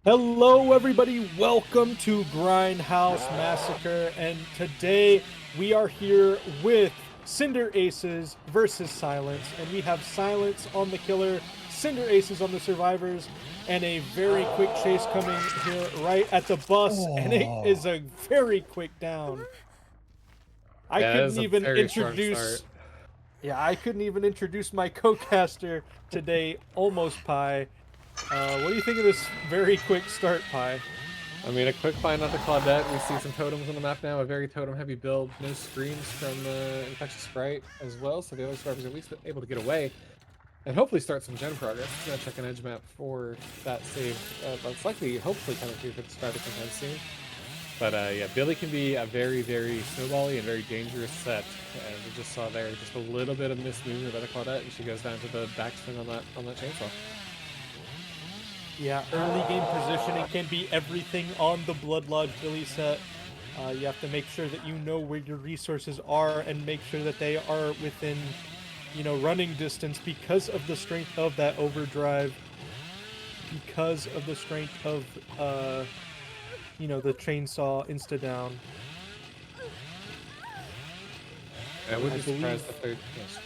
Hello, everybody. Welcome to Grindhouse Massacre, and today we are here with Cinder Aces versus Silence, and we have Silence on the killer, Cinder Aces on the survivors, and a very quick chase coming here right at the bus, and it is Oh, a very quick down. I yeah, that couldn't is a even very strong start. introduce, yeah, I couldn't even introduce my co-caster today, Almost Pie. What do you think of this very quick start, Pie? I mean, a quick find on the Claudette. We see some totems on the map now. A very totem-heavy build. No screams from Infectious Sprite as well, so the other survivors are at least able to get away and hopefully start some gen progress. Just gonna check an edge map for that save. That's likely, hopefully, coming through for the survivor sometime soon. But yeah, Billy can be a very, very snowbally and very dangerous set. And we just saw there just a little bit of missed movement by the Claudette, and she goes down to the backswing on that chainsaw. Yeah, early game positioning can be everything on the Blood Lodge Billy set. You have to make sure that you know where your resources are and make sure that they are within, running distance because of the strength of that overdrive, because of the strength of, the chainsaw insta down. I would I be believe. surprised if they're. Yes.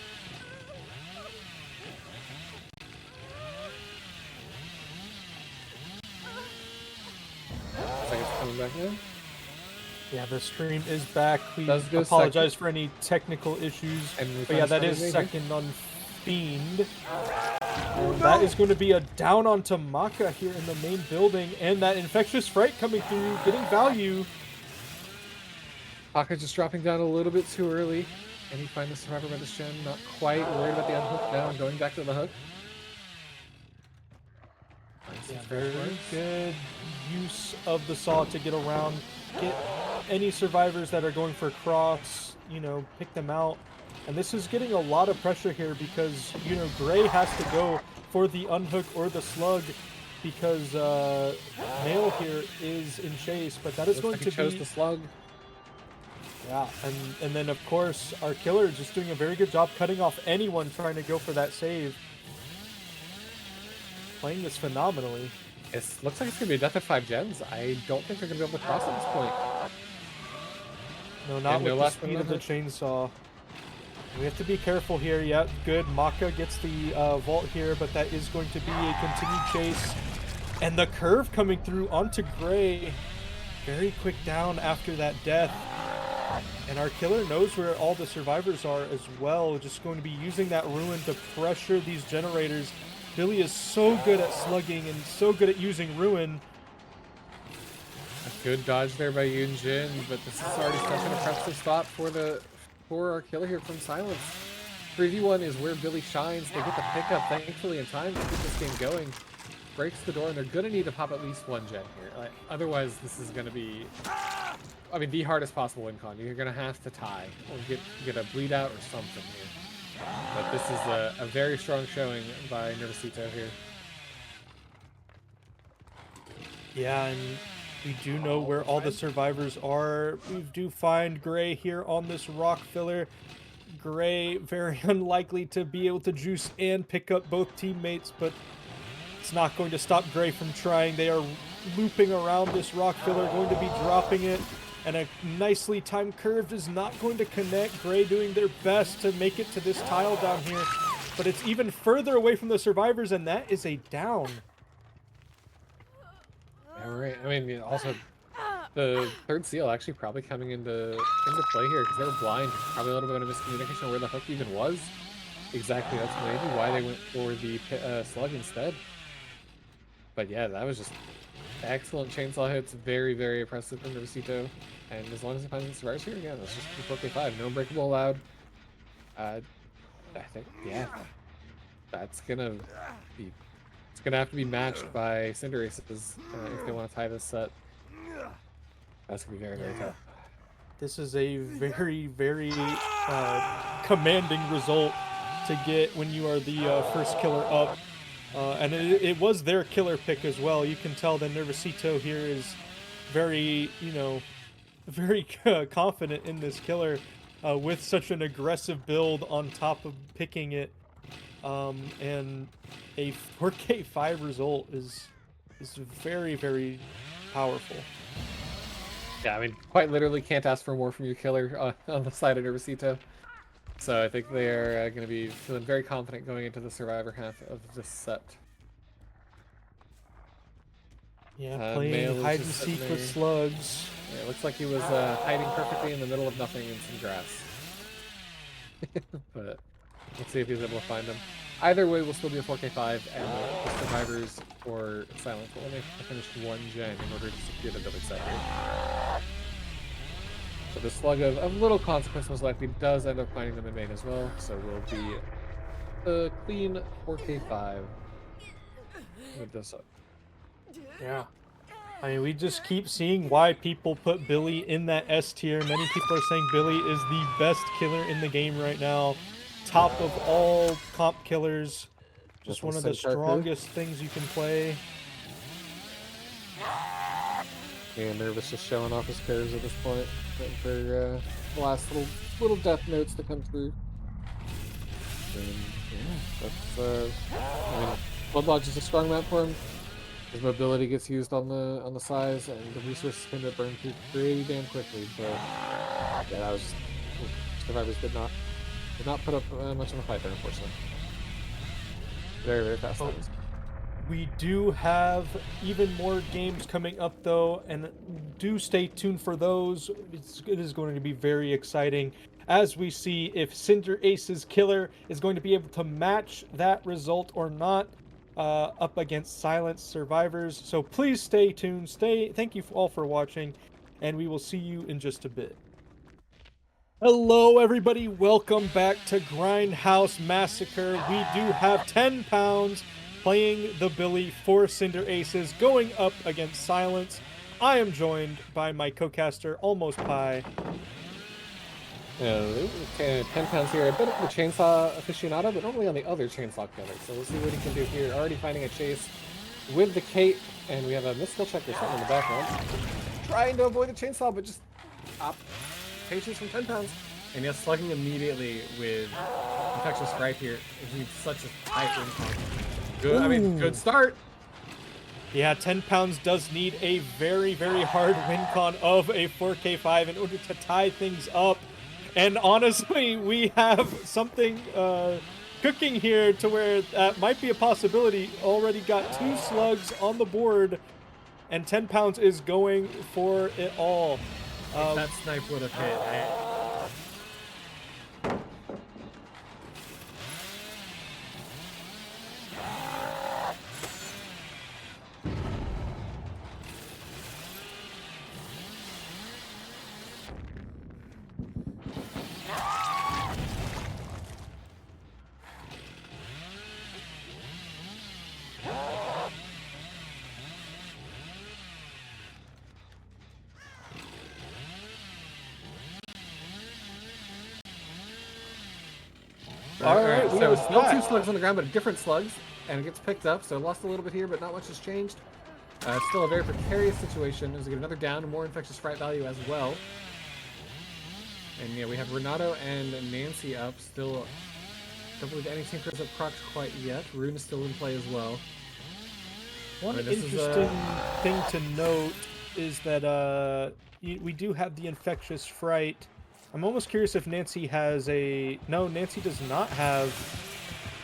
Looks like it's coming back in. Yeah, the stream is back. We Does go second. apologize for any technical issues, And we but find yeah, a that stronger is than here. second on Fiend. And that is going to be a down onto Maka here in the main building, and that Infectious Fright coming through, getting value. Haka just dropping down a little bit too early. And he find the survivor by this gen. Not quite worried about the unhook now and going back to the hook. Yeah, very good use of the saw to get around, get any survivors that are going for cross, pick them out. And this is getting a lot of pressure here because, Gray has to go for the unhook or the slug because Male here is in chase, but that is Looks going like he to chose be. the slug. Yeah, and then of course our killer just doing a very good job cutting off anyone trying to go for that save. Playing this phenomenally. It looks like it's going to be a death at 5 gens. I don't think they're going to be able to cross at this point. No, not And no with the last one speed on of the the hook. chainsaw. We have to be careful here. Yep, good. Maka gets the vault here, but that is going to be a continued chase. And the curve coming through onto Gray. Very quick down after that death. And our killer knows where all the survivors are as well. Just going to be using that ruin to pressure these generators. Billy is so good at slugging and so good at using ruin. A good dodge there by Yoon Jin, but this is already such an impressive spot for our killer here from Silence. 3v1 is where Billy shines. They get the pickup, thankfully, in time to keep this game going. Breaks the door, and they're gonna need to pop at least one gen here. Otherwise, this is gonna be, I mean, the hardest possible win con. You're gonna have to tie or get a bleed out or something here. But this is a very strong showing by Nervosito here. Yeah, and we do know where all the survivors are. We do find Gray here on this rock filler. Gray, very unlikely to be able to juice and pick up both teammates, but it's not going to stop Gray from trying. They are looping around this rock filler, going to be dropping it, and a nicely timed curve is not going to connect. Gray doing their best to make it to this tile down here, but it's even further away from the survivors, and that is a down. Yeah, right. I mean, also the third seal actually probably coming into play here because they were blind. Probably a little bit of miscommunication on where the hook even was. Exactly, that's maybe why they went for the slug instead. But yeah, that was just excellent chainsaw hits. Very, very impressive from Nervosito. And as long as he finds the survivors here again, let's just keep 4K5. No unbreakable allowed. I think, yeah, that's gonna be. It's gonna have to be matched by Cinder Aces if they want to tie this set. That's gonna be very, very tough. This is a very, very commanding result to get when you are the first killer up. And it was their killer pick as well. You can tell that Nervosito here is very, very confident in this killer with such an aggressive build on top of picking it. And a 4K5 result is is very, very powerful. Yeah, I mean, quite literally can't ask for more from your killer on the side of Nervosito. So I think they're going to be feeling very confident going into the Survivor half of this set. Yeah, playing Male is hide and just sitting seek with there. slugs. Yeah, it looks like he was hiding perfectly in the middle of nothing in some grass. But let's see if he's able to find them. Either way, we'll still be a 4K5, and the survivors for Silence will only have to finish one gen in order to secure the double set here. So the slug of little consequence most likely does end up finding them in main as well, so we'll be a clean 4K5 with this up. Yeah. I mean, we just keep seeing why people put Billy in that S tier. Many people are saying Billy is the best killer in the game right now. Top of all comp killers. Just Nothing one of the so darker. strongest things you can play. Yeah, Nervous just showing off his curves at this point. Waiting for the last little death notes to come through. And yeah, that's I mean, Blood Lodge is a strong map for him. His mobility gets used on the size, and the resources tend to burn through pretty damn quickly. But yeah, that was survivors did not put up much of a fight there, unfortunately. Very, very fast. Oh, we do have even more games coming up though, and do stay tuned for those. It is going to be very exciting as we see if Cinder Ace's killer is going to be able to match that result or not up against Silence Survivors. So please stay tuned. Thank you all for watching, and we will see you in just a bit. Hello, everybody. Welcome back to Grindhouse Massacre. We do have 10 pounds playing the Billy for Cinder Aces, going up against Silence. I am joined by my co-caster, Almost Pie. Okay, 10 pounds here. A bit of a chainsaw aficionado, but only on the other chainsaw killer. So we'll see what he can do here. Already finding a chase with the cape, and we have a missed skill check or something in the background. Trying to avoid the chainsaw, but just up. Patience from 10 pounds. And yes, slugging immediately with Infectious right here. It needs such a tight win con. Good, I mean, good start. Yeah, 10 pounds does need a very, very hard win con of a 4K5 in order to tie things up. And honestly, we have something cooking here to where that might be a possibility. Already got 2 slugs on the board, and 10 pounds is going for it all. If that snipe would have hit. Alright, so still 2 slugs on the ground, but different slugs, and it gets picked up, so lost a little bit here, but not much has changed. Still a very precarious situation as we get another down, more infectious fright value as well. And yeah, we have Renato and Nancy up, still don't believe any synchros have procced quite yet. Rune is still in play as well. One interesting thing to note is that we do have the infectious fright. I'm almost curious if Nancy has a... No, Nancy does not have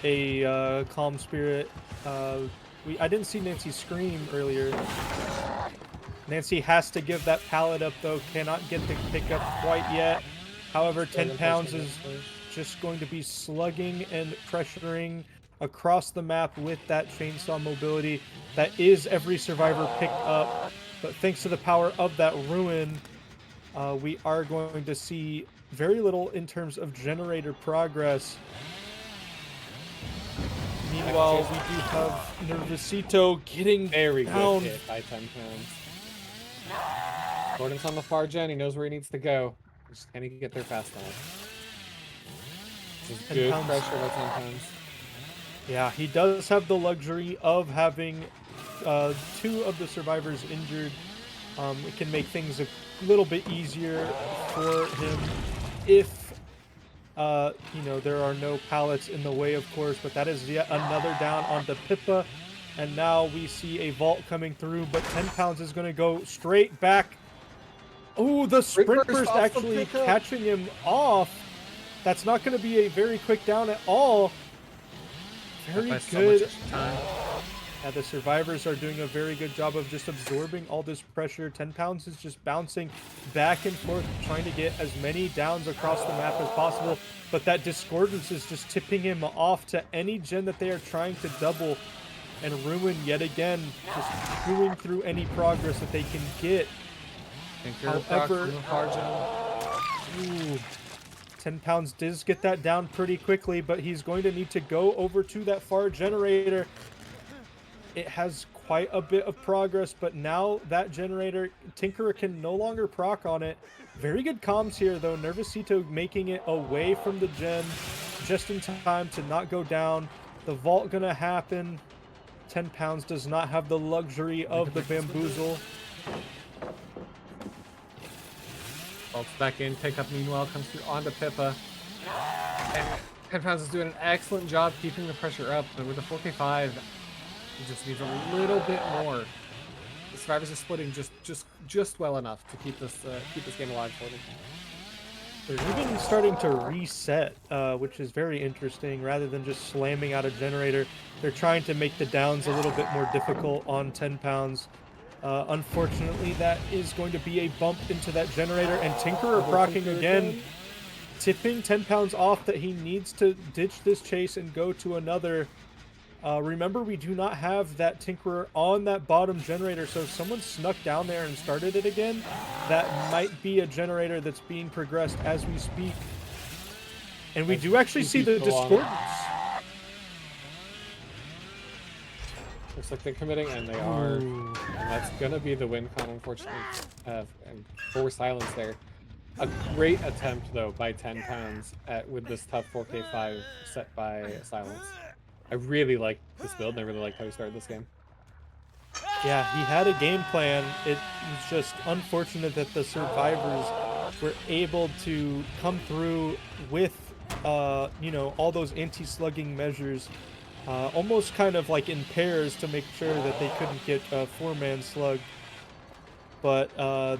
a calm spirit. I didn't see Nancy scream earlier. Nancy has to give that pallet up though, cannot get the pickup quite yet. However, 10 pounds is just going to be slugging and pressuring across the map with that chainsaw mobility. That is every survivor picked up, but thanks to the power of that ruin, we are going to see very little in terms of generator progress. Meanwhile, we do have Nervosito getting very down. good hit by 10 pounds. Gordon's on the far gen. He knows where he needs to go. Just can he get there fast enough? This is good pressure by 10 pounds. Yeah, he does have the luxury of having 2 of the survivors injured. It can make things a little bit easier for him if you know, there are no pallets in the way, of course, but that is yet another down onto Pippa. And now we see a vault coming through, but 10 pounds is going to go straight back. Oh, the Great sprint burst burst off the actually pickup. catching him off. That's not going to be a very quick down at all. That Very buys so much good. extra time. Yeah, the survivors are doing a very good job of just absorbing all this pressure. 10 pounds is just bouncing back and forth, trying to get as many downs across the map as possible. But that discordance is just tipping him off to any gen that they are trying to double and ruin yet again, just chewing through any progress that they can get. However, from the far gen. ooh, 10 pounds does get that down pretty quickly, but he's going to need to go over to that far generator. It has quite a bit of progress, but now that generator, Tinkerer can no longer proc on it. Very good comms here, though. Nervosito making it away from the gen just in time to not go down. The vault gonna happen. 10 pounds does not have the luxury of the bamboozle. Vaults back in, pickup meanwhile comes through onto Pippa. And 10 pounds is doing an excellent job keeping the pressure up, but with the 4K5, he just needs a little bit more. The survivors are splitting just well enough to keep this game alive for them. They're even starting to reset, which is very interesting. Rather than just slamming out a generator, they're trying to make the downs a little bit more difficult on 10 pounds. Unfortunately, that is going to be a bump into that generator, and Tinkerer proccing again, tipping 10 pounds off that he needs to ditch this chase and go to another. Remember, we do not have that Tinkerer on that bottom generator, so if someone snuck down there and started it again, that might be a generator that's being progressed as we speak. And we do actually see the discordance. Looks like they're committing, and they are. Ooh. And that's gonna be the win con, unfortunately. And for silence there. A great attempt, though, by 10 pounds with this tough 4K5 set by silence. I really like this build, and I really like how he started this game. Yeah, he had a game plan. It was just unfortunate that the survivors were able to come through with, you know, all those anti-slugging measures, almost kind of like in pairs to make sure that they couldn't get a four-man slug. But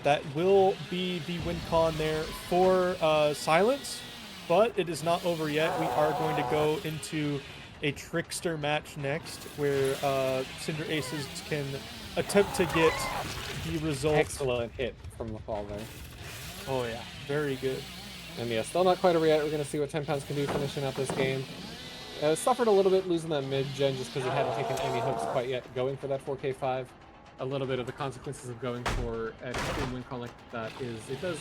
that will be the win con there for Silence, but it is not over yet. We are going to go into a Trickster match next, where Cinder Aces can attempt to get the result. Excellent hit from the fall there. Oh yeah, very good. And yeah, still not quite over yet. We're going to see what 10 pounds can do finishing out this game. Suffered a little bit losing that mid-gen just because it hadn't taken any hooks quite yet going for that 4K5. A little bit of the consequences of going for an extreme win con like that is it does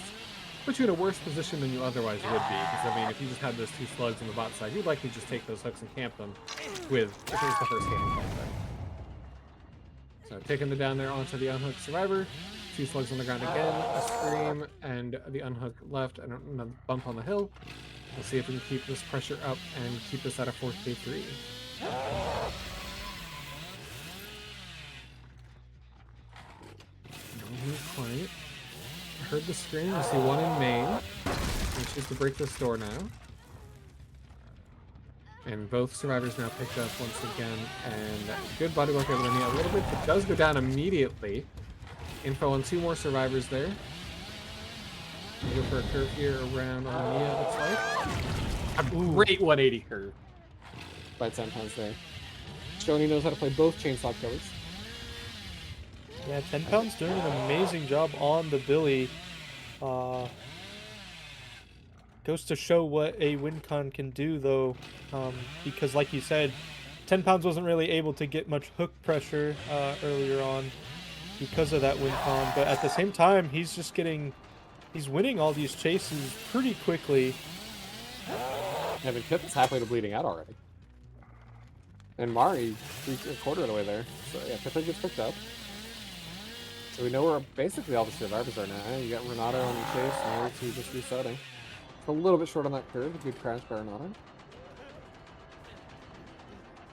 put you in a worse position than you otherwise would be. Because, I mean, if you just had those two slugs on the bot side, you'd likely just take those hooks and camp them if it was the first game. So taking the down there onto the unhooked survivor. Two slugs on the ground again, a scream, and the unhooked left, and another bump on the hill. We'll see if we can keep this pressure up and keep this at a 4K3. No quite. I heard the scream. I see one in main. We choose to break this door now. And both survivors now picked up once again. And good body work able to knee a little bit. It does go down immediately. Info on two more survivors there. We'll go for a curve here around on Mia, looks like. A great 180 curve by 10 pounds there. Shoney knows how to play both chainsaw killers. Yeah, 10 pounds doing an amazing job on the Billy. Goes to show what a win con can do, though, because like you said, 10 pounds wasn't really able to get much hook pressure earlier on because of that win con, but at the same time, he's just he's winning all these chases pretty quickly. Yeah, but Pip is halfway to bleeding out already. And Mari, a quarter of the way there. So yeah, Pippa gets picked up. So we know where basically all the survivors are now. You got Renato on the chase, and Mari 2 just resetting. It's a little bit short on that curve. A good crash by Renato.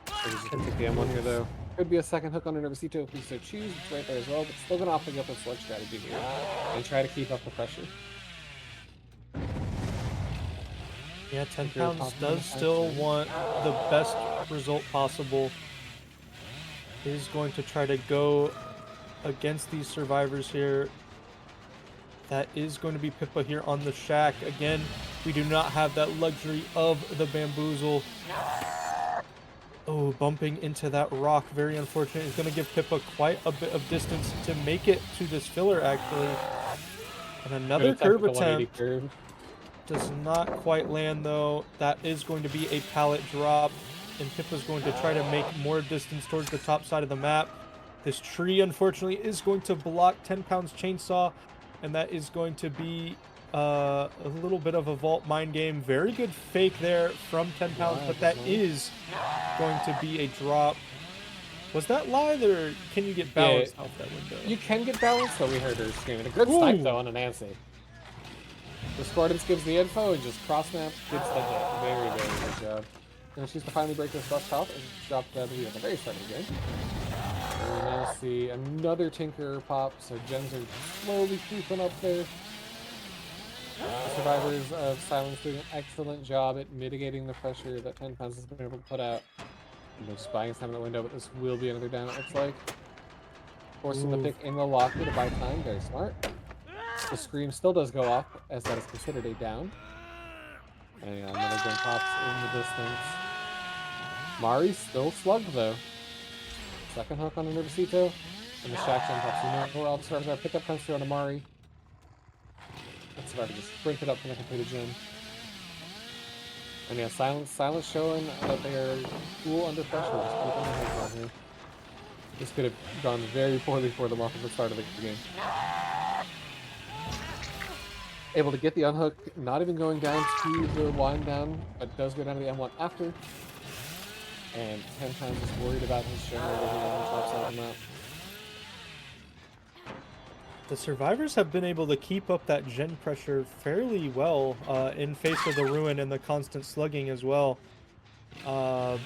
So he's just gonna take the M1 here though. Could be a second hook on a Nervosito if we so choose. It's right there as well, but still gonna opt to up a slug strategy here and try to keep up the pressure. Yeah, 10 pounds does still want the best result possible. is going to try to go against these survivors here. That is going to be Pippa here on the shack. Again, we do not have that luxury of the bamboozle. Oh, bumping into that rock. Very unfortunate. It's going to give Pippa quite a bit of distance to make it to this filler, actually. And another curb The 180 attempt. curve. Does not quite land, though. That is going to be a pallet drop. And Pippa's going to try to make more distance towards the top side of the map. This tree, unfortunately, is going to block 10 pounds chainsaw. And that is going to be a little bit of a vault mind game. Very good fake there from 10 pounds, but that is going to be a drop. Was that live, or can you get balanced off that window? You can get balanced, but we heard her screaming. A good snipe, though, on a Nancy. Discordance gives the info and just cross-snap gets the hit. Very, very good job. And she's to finally break this bust health and drop the W at the very start of the game. And we now see another Tinkerer pop, so gens are slowly creeping up there. The survivors of Silence doing an excellent job at mitigating the pressure that 10 pounds has been able to put out. And they're just buying time in the window, but this will be another down, it looks like. Forcing the pick in the locker to buy time, very smart. The scream still does go off, as that is considered a down. And another gen pops in the distance. Mari still slugged, though. Second hook on a Nervosito. And the shack gen pops. You know where all the survivors are. Pickup comes through on the Mari. That survivor just sprinted up from the completed gen. And yeah, Silence showing that they are cool under pressure. Just keeping their heads on here. This could have gone very poorly for them off at the start of the game. Able to get the unhook, not even going down to the wind down, but does go down to the M1 after. And 10 times is worried about his generator here on the top side of the map. The survivors have been able to keep up that gen pressure fairly well in face of the ruin and the constant slugging as well. And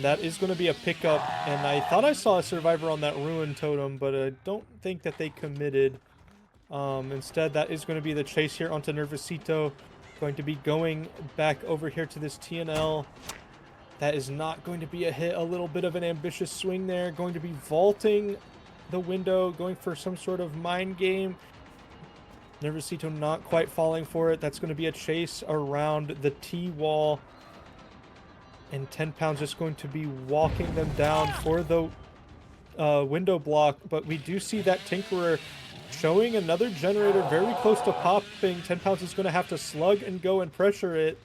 that is going to be a pickup. And I thought I saw a survivor on that ruin totem, but I don't think that they committed. Instead, that is going to be the chase here onto Nervosito. Going to be going back over here to this TNL. That is not going to be a hit. A little bit of an ambitious swing there. Going to be vaulting the window, going for some sort of mind game. Nervosito not quite falling for it. That's going to be a chase around the T-wall. And 10 pounds just going to be walking them down for the window block. But we do see that Tinkerer showing another generator very close to popping. 10 pounds is going to have to slug and go and pressure it.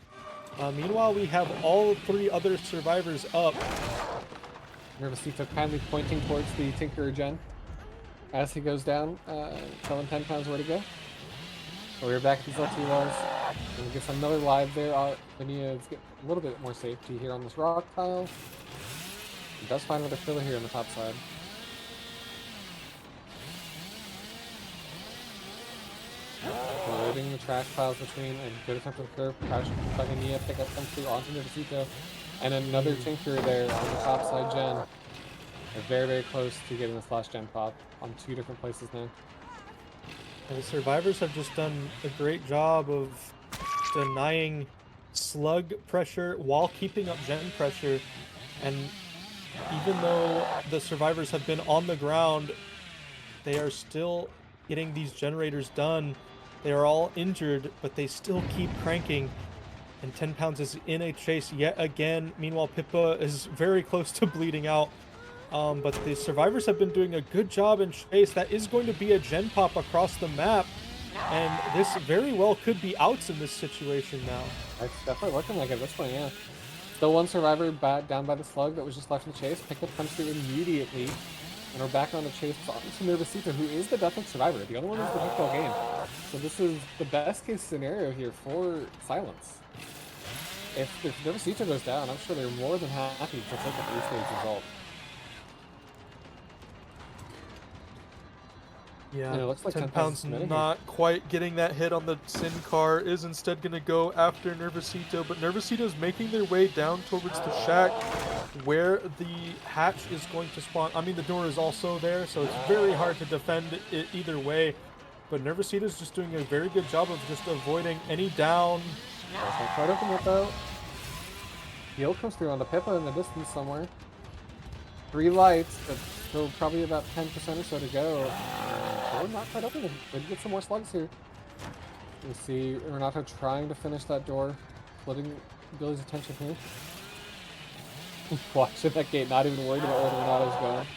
Meanwhile, we have all three other survivors up. Nervosito kindly pointing towards the Tinkerer gen as he goes down, telling 10 pounds where to go. So we're back at these LT walls. And we get another live there. Linnea is getting a little bit more safety here on this rock tile. He does find another filler here on the top side. Loading the trash piles between and good attempt at the curve. Crash by Linnea, pick up comes through onto Nervosito. And another Tinkerer there on the top side gen. They're very, very close to getting this last gen pop on two different places now. And the survivors have just done a great job of denying slug pressure while keeping up gen pressure. And even though the survivors have been on the ground, they are still getting these generators done. They are all injured, but they still keep cranking. And 10 pounds is in a chase yet again. Meanwhile, Pippa is very close to bleeding out. But the survivors have been doing a good job in chase. That is going to be a gen pop across the map. And this very well could be outs in this situation now. It's definitely looking like it at this point, yeah. Still one survivor down by the slug that was just left in the chase. Pickup comes through immediately. And we're back on the chase to Nervosito, who is the deathly survivor. The other one is the victor game. So this is the best case scenario here for Silence. If Nervosito goes down, I'm sure they're more than happy to take a 3-stage result. Yeah, and it looks like 10 pounds not quite getting that hit on the Sin car, is instead going to go after Nervosito, but Nervosito's making their way down towards the shack where the hatch is going to spawn. I mean, the door is also there, so it's very hard to defend it either way, but Nervosito's just doing a very good job of just avoiding any down. That's quite open with though. Heal comes through on the Pippa in the distance somewhere. 3 lights, but still probably about 10% or so to go. We're not quite open. Maybe get some more slugs here. You see Renato trying to finish that door, splitting Billy's attention here. Watching that gate, not even worried about where Renato's going.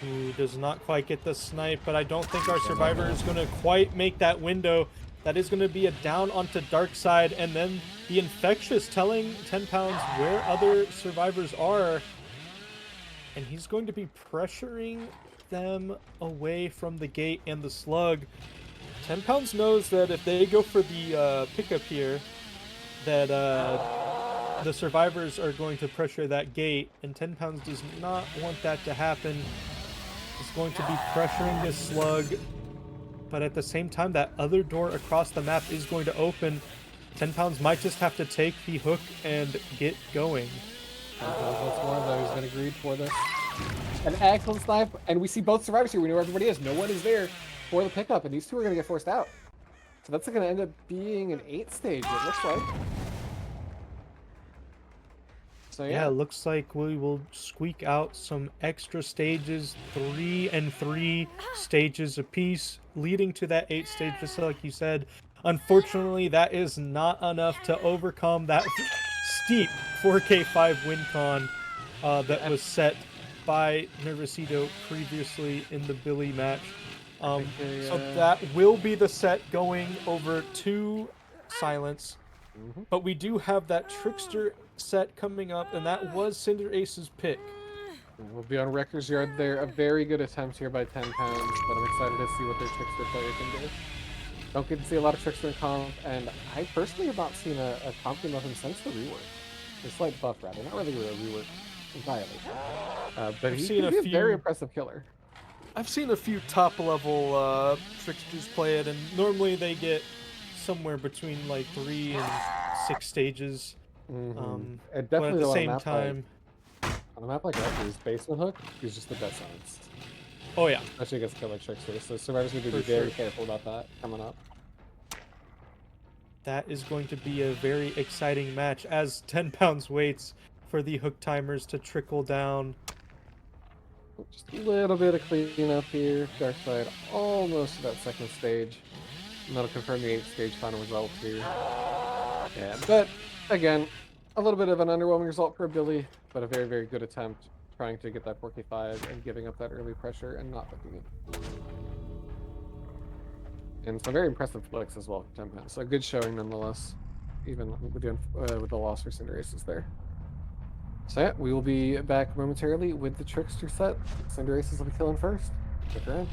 Who does not quite get the snipe, but I don't think our survivor is going to quite make that window. That is going to be a down onto dark side, and then the infectious telling 10 pounds where other survivors are, and he's going to be pressuring them away from the gate and the slug. 10 pounds knows that if they go for the pickup here, that the survivors are going to pressure that gate, and 10 pounds does not want that to happen. He's going to be pressuring this slug, but at the same time, that other door across the map is going to open. 10 pounds might just have to take the hook and get going. Once more, though, he's going to greed for this. An excellent snipe, and we see both survivors here. We know where everybody is. No one is there for the pickup, and these two are going to get forced out. So that's going to end up being an 8 stage, it looks like. So Yeah, it looks like we will squeak out some extra stages, 3 and 3 stages apiece, leading to that 8 stage, just like you said. Unfortunately, that is not enough to overcome that steep 4K5 win con that was set by Nervosito previously in the Billy match. So that will be the set going over to Silence. But we do have that Trickster set coming up, and that was Cinder Ace's pick. We'll be on Wrecker's Yard there. A very good attempt here by 10 pounds, but I'm excited to see what their Trickster player can do. Don't get to see a lot of Trickster in comp, and I personally have not seen a comp game of him since the rework. A slight buff, rather. Not really a rework entirely. But he's a very impressive killer. I've seen a few top-level Tricksters play it, and normally they get somewhere between like 3 and 6 stages. And but definitely at the same time, on a map like Wrecker's, basement hook is just the best science. Oh yeah, especially against a killer like Trickster. So survivors need to be very careful about that coming up. That is going to be a very exciting match as 10 pounds waits for the hook timers to trickle down. Just a little bit of cleanup here. Dark side almost to that second stage. And that'll confirm the 8th stage final result here. Yeah, but again, a little bit of an underwhelming result for Billy, but a very, very good attempt trying to get that 4K5 and giving up that early pressure and not hooking it. And some very impressive flicks as well for 10 pounds. So a good showing nonetheless, even with the loss for Cinder Aces there. So yeah, we will be back momentarily with the Trickster set. Cinder Aces will be killing first. Stick around.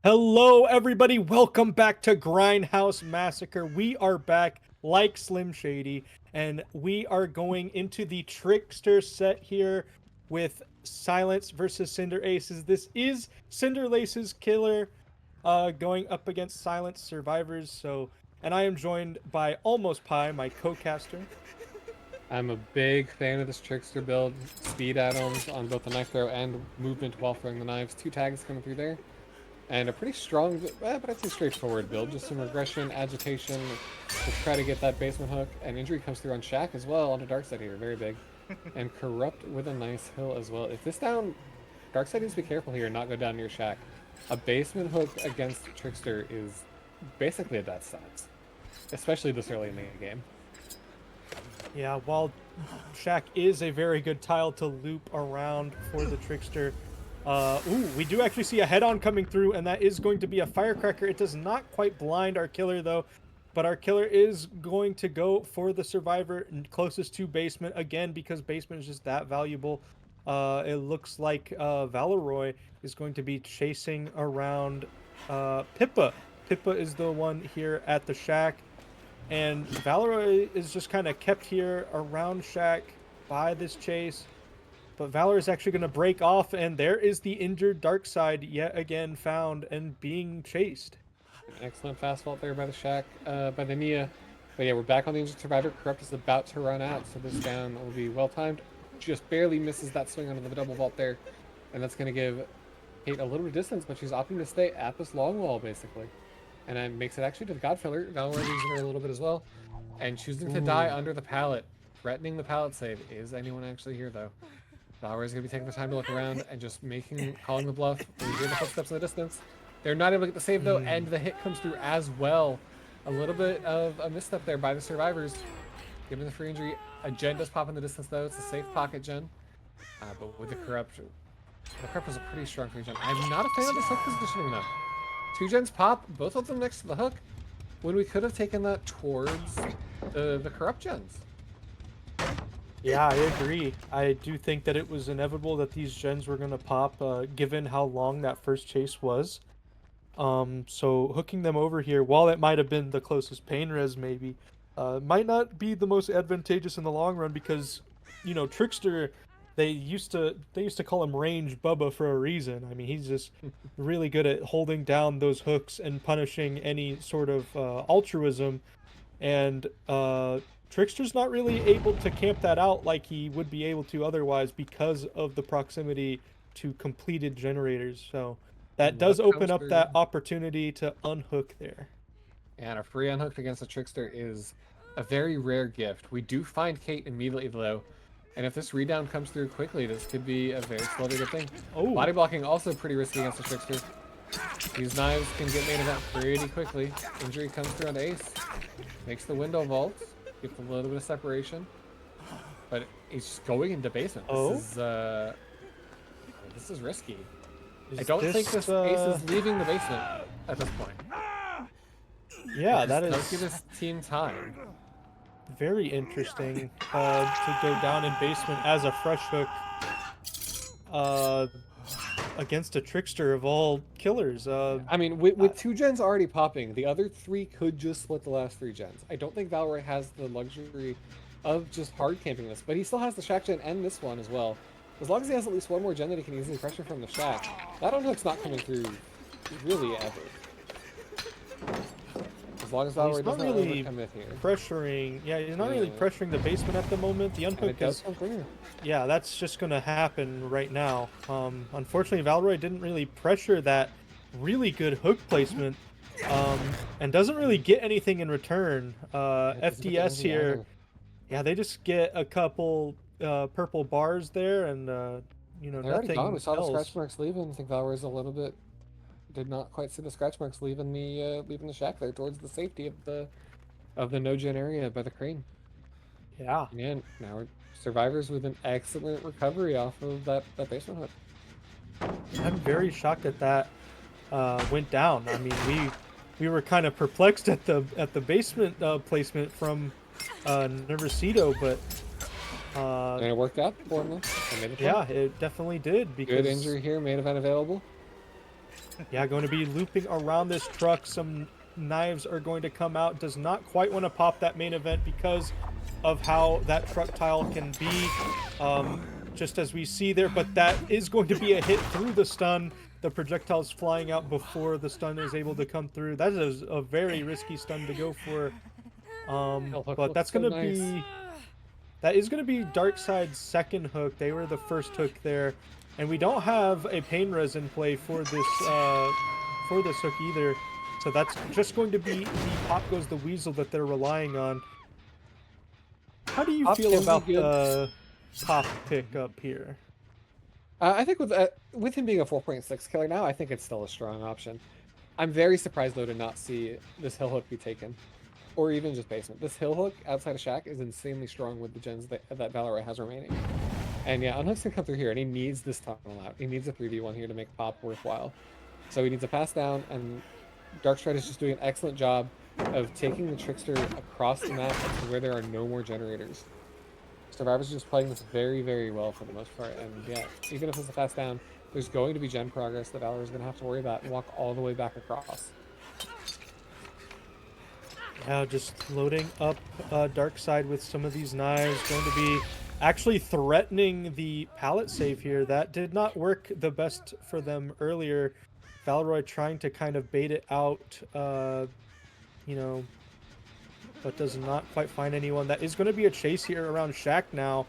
Hello everybody, welcome back to Grindhouse Massacre. We are back like Slim Shady, and we are going into the Trickster set here with Silence versus Cinder Aces. This is Cinder Aces killer going up against Silence survivors. And I am joined by Almost Pie, my co-caster. I'm a big fan of this Trickster build. Speed add-ons on both the knife throw and movement while throwing the knives. 2 tags coming through there. And a pretty strong, but I'd say straightforward build. Just some aggression, agitation to try to get that basement hook. And injury comes through on Shaq as well on the dark side here. Very big. And Corrupt with a nice hill as well. If this down, dark side needs to be careful here and not go down near Shaq. A basement hook against Trickster is basically a death sentence. Especially this early in the game. Yeah, while Shaq is a very good tile to loop around for the Trickster. We do actually see a head-on coming through, and that is going to be a firecracker. It does not quite blind our killer, though, but our killer is going to go for the survivor closest to basement, again, because basement is just that valuable. It looks like Valeroy is going to be chasing around Pippa. Pippa is the one here at the shack, and Valeroy is just kind of kept here around shack by this chase. But Valor is actually going to break off, and there is the injured dark side yet again found and being chased. An excellent fast vault there by the Shack, by the Nia. But yeah, we're back on the injured survivor. Corrupt is about to run out, so this down will be well timed. Just barely misses that swing onto the double vault there, and that's going to give Kate a little bit of distance, but she's opting to stay at this long wall basically, and then makes it actually to the Godfiller. Valor using her a little bit as well, and choosing to die under the pallet. threatening the pallet save. Is anyone actually here though? Valor's gonna be taking the time to look around and just calling the bluff. We hear the footsteps in the distance. They're not able to get the save though, and the hit comes through as well. A little bit of a misstep there by the survivors. Given the free injury, a gen does pop in the distance though. It's a safe pocket gen. But with the corrupt was a pretty strong 3 gen. I'm not a fan of this hook positioning though. 2 gens pop, both of them next to the hook, when we could have taken that towards the corrupt gens. Yeah, I agree. I do think that it was inevitable that these gens were going to pop, given how long that first chase was. So hooking them over here, while it might have been the closest pain res maybe, might not be the most advantageous in the long run because, Trickster, they used to call him Range Bubba for a reason. I mean, he's just really good at holding down those hooks and punishing any sort of altruism, and Trickster's not really able to camp that out like he would be able to otherwise because of the proximity to completed generators. So that does open up that opportunity to unhook there. And a free unhooked against a Trickster is a very rare gift. We do find Kate immediately though, and if this redown comes through quickly, this could be a very slowly good thing. Oh, body blocking also pretty risky against a Trickster. These knives can get main event pretty quickly. Injury comes through on the ace, makes the window vault, gets a little bit of separation, but he's just going into basement. This is risky. I don't think this ace is leaving the basement at this point. Yeah, that Let's give this team time. Very interesting to go down in basement as a fresh hook against a Trickster of all killers. I mean, with 2 gens already popping, the other 3 could just split the last 3 gens. I don't think Valor has the luxury of just hard camping this, but he still has the Shack gen and this one as well. As long as he has at least 1 more gen that he can easily pressure from the Shack, that unhook's not coming through really ever. As long as Valor doesn't really overcommit here. Pressuring, yeah, he's not really pressuring the basement at the moment. The unhook is, yeah, that's just going to happen right now. Unfortunately, Valroy didn't really pressure that really good hook placement, and doesn't really get anything in return. FDS here, yeah, they just get a couple purple bars there, and nothing else. We saw the scratch marks leaving. I think Valroy's a little bit. Did not quite see the scratch marks leaving the shack there towards the safety of the no gen area by the crane. Yeah. And now we're survivors with an excellent recovery off of that basement hook. I'm very shocked that went down. I mean, we were kind of perplexed at the basement placement from Nervosito, but and it worked out for him. Yeah, it definitely did. Because good injury here, main event available. Yeah, going to be looping around this truck. Some knives are going to come out. Does not quite want to pop that main event because of how that truck tile can be, just as we see there. But that is going to be a hit through the stun. The projectile's flying out before the stun is able to come through. That is a very risky stun to go for. But that's going to be... That is going to be Darkside's second hook. They were the first hook there. And we don't have a pain res in play for this hook either. So that's just going to be the Pop Goes the Weasel that they're relying on. How do you feel about the Pop pick up here? I think with him being a 4.6 killer now, I think it's still a strong option. I'm very surprised though to not see this hill hook be taken. Or even just basement. This hill hook outside of Shack is insanely strong with the gens that Valorant has remaining. And yeah, Unhook's gonna come through here, and he needs this tunnel out. He needs a 3v1 here to make Pop worthwhile. So he needs a pass down, and Darkstride is just doing an excellent job of taking the Trickster across the map to where there are no more generators. Survivors are just playing this very, very well for the most part, and yeah, even if it's a pass down, there's going to be gen progress that Valor is going to have to worry about and walk all the way back across. Yeah, just loading up Darkside with some of these knives, going to be actually threatening the pallet save here. That did not work the best for them earlier. Valroy trying to kind of bait it out, but does not quite find anyone. That is going to be a chase here around Shack now,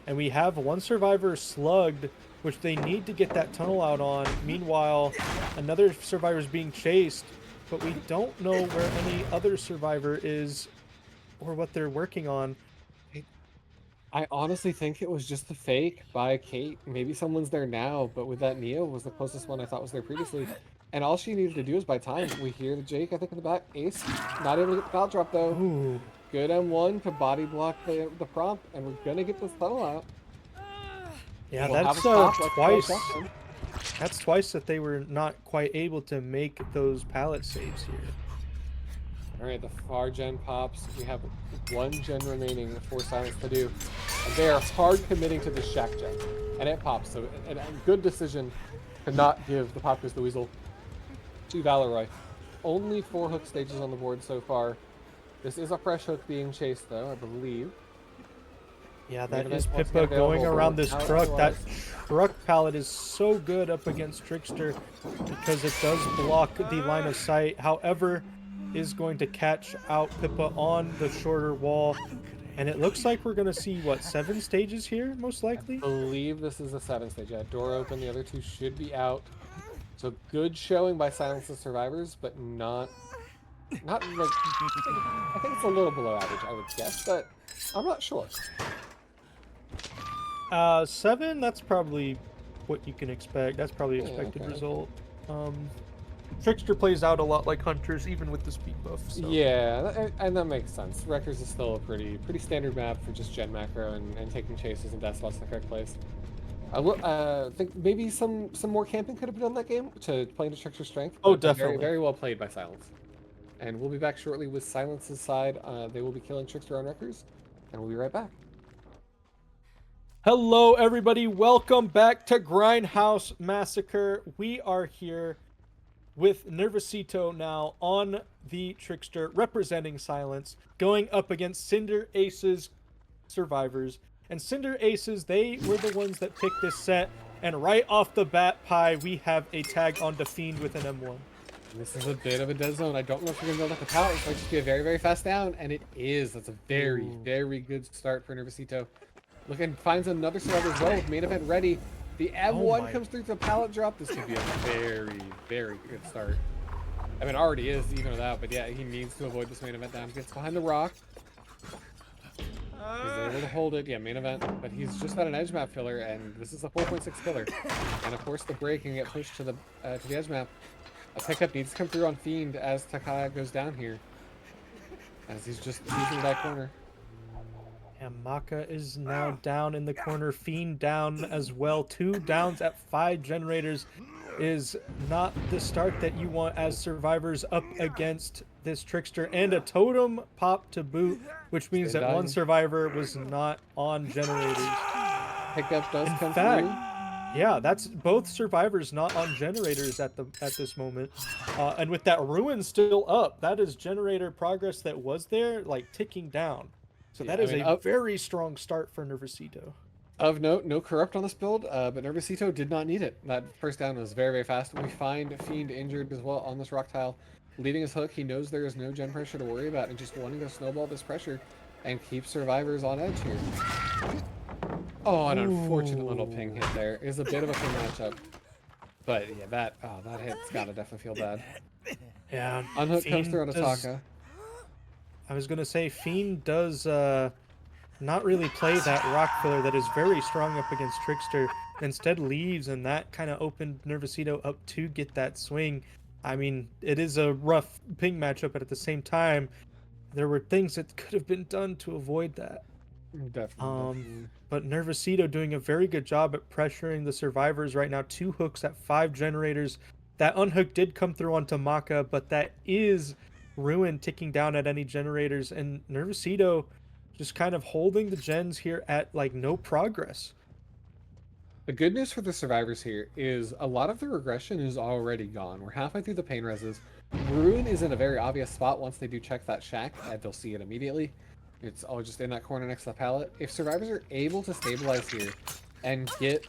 and we have one survivor slugged, which they need to get that tunnel out on. Meanwhile, another survivor is being chased, but we don't know where any other survivor is or what they're working on. I honestly think it was just a fake by Kate. Maybe someone's there now, but with that Neo was the closest one I thought was there previously. And all she needed to do is buy time. We hear the Jake, I think, in the back. Ace, not able to get the pallet drop, though. Ooh. Good M1 to body block the prompt, and we're going to get this tunnel out. Yeah, We'll have a that's stop like twice. Justin. That's twice that they were not quite able to make those pallet saves here. All right, the far gen pops. We have one gen remaining for Silence to do. And they are hard committing to the Shack gen. And it pops, so a good decision to not give the Pop Goes the Weasel to Valeroy. Only 4 hook stages on the board so far. This is a fresh hook being chased, though, I believe. Yeah, Main that event is once Pippa again going available. around this How it truck. That was. truck pallet is so good up against Trickster because it does block the line of sight. However, is going to catch out Pippa on the shorter wall. And it looks like we're going to see, what, 7 stages here, most likely? I believe this is a 7 stage. Yeah, door open. The other 2 should be out. So good showing by Silence's survivors, but not like I think it's a little below average, I would guess, but I'm not sure. 7, that's probably what you can expect. That's probably expected okay. result. Trickster plays out a lot like Hunters, even with the speed buff. So. Yeah, and that makes sense. Wreckers is still a pretty standard map for just gen macro and taking chases and death spots in the correct place. I think maybe some more camping could have been done that game to play into Trickster's strength. Oh, But definitely. very well played by Silence. And we'll be back shortly with Silence's side. They will be killing Trickster on Wreckers, and we'll be right back. Hello, everybody. Welcome back to Grindhouse Massacre. We are here with Nervosito now on the Trickster, representing Silence, going up against Cinder Aces survivors. And Cinder Aces, they were the ones that picked this set. And right off the bat, Pie, we have a tag on Fiend with an M1. This is a bit of a dead zone. I don't know if you're going to build up the pallet. It might just be a very fast down, and it is. That's a very good start for Nervosito. Look, and finds another survivor as well with main event ready. The M1 comes through to a pallet drop. This could be a very good start. I mean, it already is, even without, but yeah, he needs to avoid this main event down. Gets behind the rock. He's able to hold it. Yeah, main event, but he's just got an edge map filler, and this is a 4.6 killer. And of course, the break can get pushed to the edge map. A pickup needs to come through on Fiend as Takaya goes down here. As he's just using that corner. And Maka is now down in the corner. Fiend down as well. 2 downs at 5 generators is not the start that you want as survivors up against this Trickster. And a totem pop to boot, which means that one survivor was not on generators. Pickup does come through. through. Yeah, that's both survivors not on generators at this moment. And with that ruin still up, that is generator progress that was there, like, ticking down. So that is a very strong start for Nervosito. Of note, no corrupt on this build, but Nervosito did not need it. That first down was very fast. We find Fiend injured as well on this rock tile. Leading his hook, he knows there is no gen pressure to worry about and just wanting to snowball this pressure and keep survivors on edge here. Oh, an unfortunate little ping hit there. It is a bit of a ping matchup. But yeah, that hit's gotta definitely feel bad. Yeah. Unhook comes through on Ataka. I was gonna say Fiend does not really play that rock filler that is very strong up against Trickster. Instead leaves, and that kind of opened Nervosito up to get that swing. I mean, it is a rough ping matchup, but at the same time, there were things that could have been done to avoid that. Definitely. But Nervosito doing a very good job at pressuring the survivors right now. 2 hooks at 5 generators. That unhook did come through onto Maka, but that is ruin ticking down at any generators, and Nervosito just kind of holding the gens here at like no progress. The good news for the survivors here is a lot of the regression is already gone. We're halfway through the pain reses. Ruin is in a very obvious spot once they do check that shack, and they'll see it immediately. It's all just in that corner next to the pallet. If survivors are able to stabilize here and get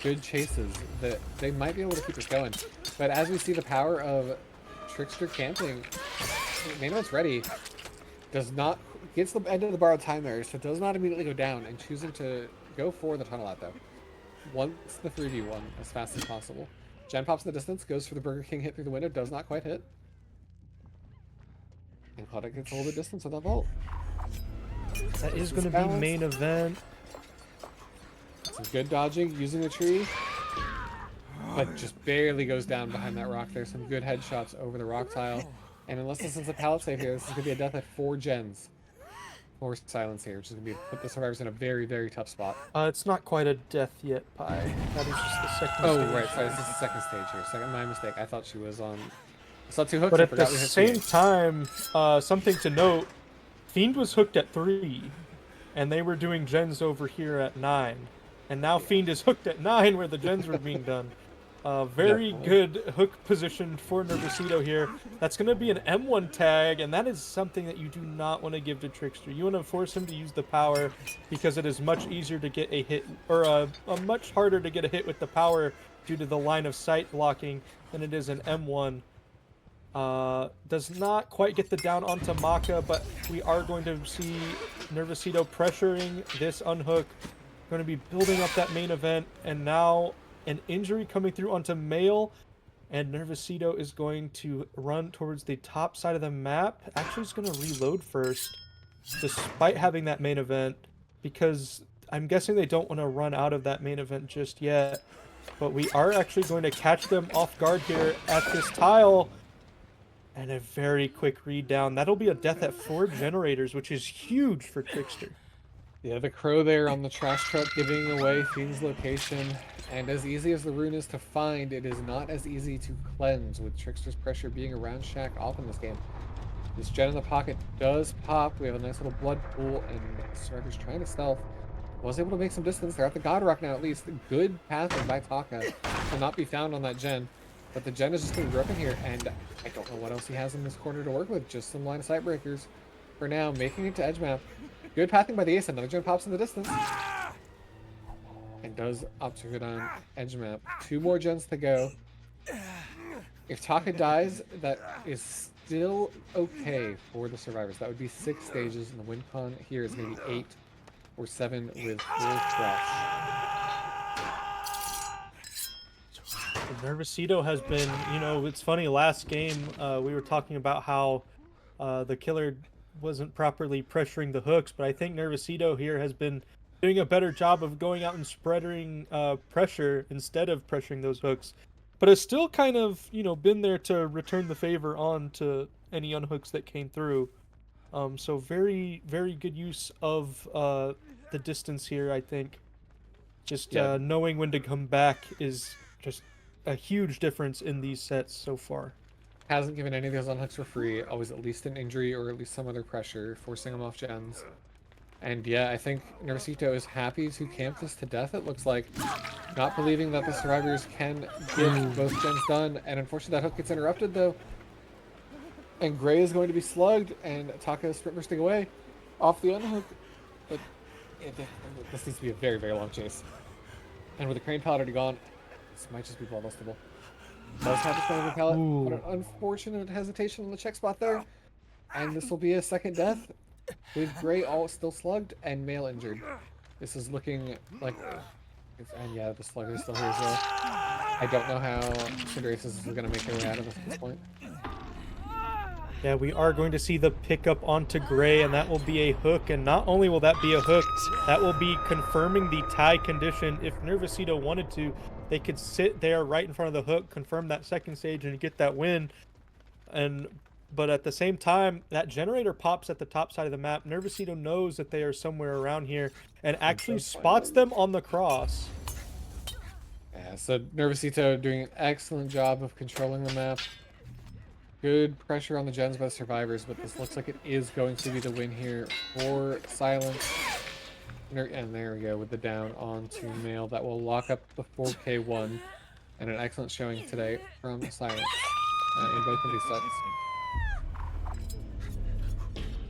good chases, that they might be able to keep us going. But as we see the power of Trickster camping, main event's ready, gets the end of the borrowed time there, so does not immediately go down, and choosing to go for the tunnel out though. Once the 3v1 as fast as possible. Gen pops in the distance, goes for the Burger King hit through the window, does not quite hit. And Claudia gets a little bit distance with that vault. That is This going to be balance. main event. Some good dodging using the tree, but just barely goes down behind that rock. There's some good headshots over the rock tile. And unless this is a pallet save here, this is going to be a death at 4 gens. 4 silence here, which is going to put the survivors in a very, very tough spot. It's not quite a death yet, Pi. That is just the second Oh, stage. right. Sorry, this is the second stage here. My mistake. I thought she was on. I saw 2 hooks. But I at the forgot we had same 3. time, something to note, Fiend was hooked at 3, and they were doing gens over here at 9. And now Fiend is hooked at 9 where the gens were being done. Very Definitely. good hook position for Nervosito here. That's going to be an M1 tag, and that is something that you do not want to give to Trickster. You want to force him to use the power because it is much easier to get a hit, or a much harder to get a hit with the power due to the line of sight blocking than it is an M1. Does not quite get the down onto Maka, but we are going to see Nervosito pressuring this unhook. Going to be building up that main event, and now an injury coming through onto Mail, and Nervosito is going to run towards the top side of the map. Actually, he's going to reload first, despite having that main event, because I'm guessing they don't want to run out of that main event just yet. But we are actually going to catch them off guard here at this tile. And a very quick read down. That'll be a death at 4 generators, which is huge for Trickster. Yeah, the crow there on the trash truck giving away Fiend's location. And as easy as the rune is to find, it is not as easy to cleanse, with Trickster's pressure being around Shack off in this game. This gen in the pocket does pop. We have a nice little blood pool, and Striker's trying to stealth. Was able to make some distance. They're at the God Rock now, at least. Good pathing by Taka to not be found on that gen. But the gen is just going to be broken here, and I don't know what else he has in this corner to work with. Just some line of sight breakers for now, making it to edge map. Good pathing by the ace. Another gen pops in the distance. And does opt to go down edge map. 2 more gens to go. If Taka dies, that is still okay for the survivors. That would be 6 stages, and the win con here is going to be 8 or 7 with 4 thrush. Nervosito has been, it's funny, last game we were talking about how the killer wasn't properly pressuring the hooks, but I think Nervosito here has been doing a better job of going out and spreading pressure instead of pressuring those hooks, but has still kind of, been there to return the favor on to any unhooks that came through. So very, very good use of the distance here, I think. Just knowing when to come back is just a huge difference in these sets so far. Hasn't given any of those unhooks for free. Always at least an injury or at least some other pressure, forcing them off gens. And yeah, I think Nervosito is happy to camp this to death, it looks like. Not believing that the survivors can get both gens done. And unfortunately, that hook gets interrupted, though. And Gray is going to be slugged, and Taka is sprint bursting away off the unhook. But this needs to be a very, very long chase. And with the crane pallet already gone, this might just be bloodlustable. Does have a spinning pallet, but an unfortunate hesitation on the check spot there. And this will be a second death, with Gray all still slugged and Male injured. This is looking like... And yeah, the slugger is still here as well. I don't know how Cinder is going to make their way out of this at this point. Yeah, we are going to see the pickup onto Gray, and that will be a hook. And not only will that be a hook, that will be confirming the tie condition. If Nervosito wanted to, they could sit there right in front of the hook, confirm that second stage, and get that win. But at the same time, that generator pops at the top side of the map. Nervosito knows that they are somewhere around here and actually spots them on the cross. Yeah, so Nervosito doing an excellent job of controlling the map. Good pressure on the gens by the survivors, but this looks like it is going to be the win here for Silence. And there we go with the down onto Male. That will lock up the 4K1. And an excellent showing today from Silence in both of these sets.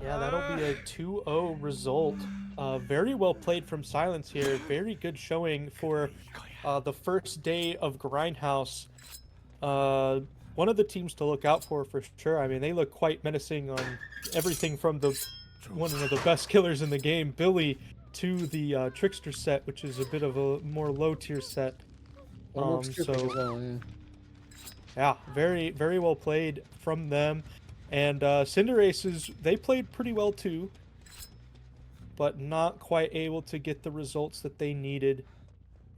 Yeah, that'll be a 2-0 result. Very well played from Silence here. Very good showing for the first day of Grindhouse. One of the teams to look out for sure. I mean, they look quite menacing on everything from one of the best killers in the game, Billy, to the Trickster set, which is a bit of a more low-tier set. Yeah, very, very well played from them. And Cinder Aces, they played pretty well too. but not quite able to get the results that they needed.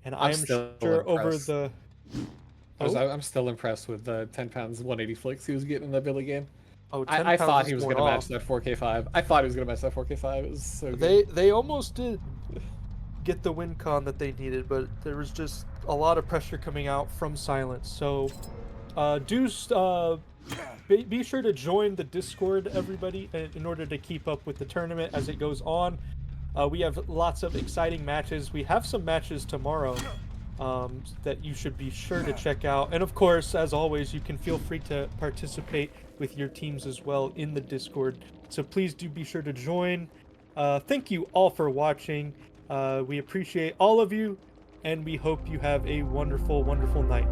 And I I'm am still sure over impressed. the oh I'm still impressed with the 10 pounds 180 flicks he was getting in that Billy game. oh 10 I pounds thought is he was going gonna match off. that 4K5. I thought he was gonna match that 4K5. It was so good. They almost did get the win con that they needed, but there was just a lot of pressure coming out from Silence. So do be sure to join the Discord, everybody, in order to keep up with the tournament as it goes on. We have lots of exciting matches. We have some matches tomorrow that you should be sure to check out. And of course, as always, you can feel free to participate with your teams as well in the Discord. So please do be sure to join. Thank you all for watching. We appreciate all of you, and we hope you have a wonderful, wonderful night.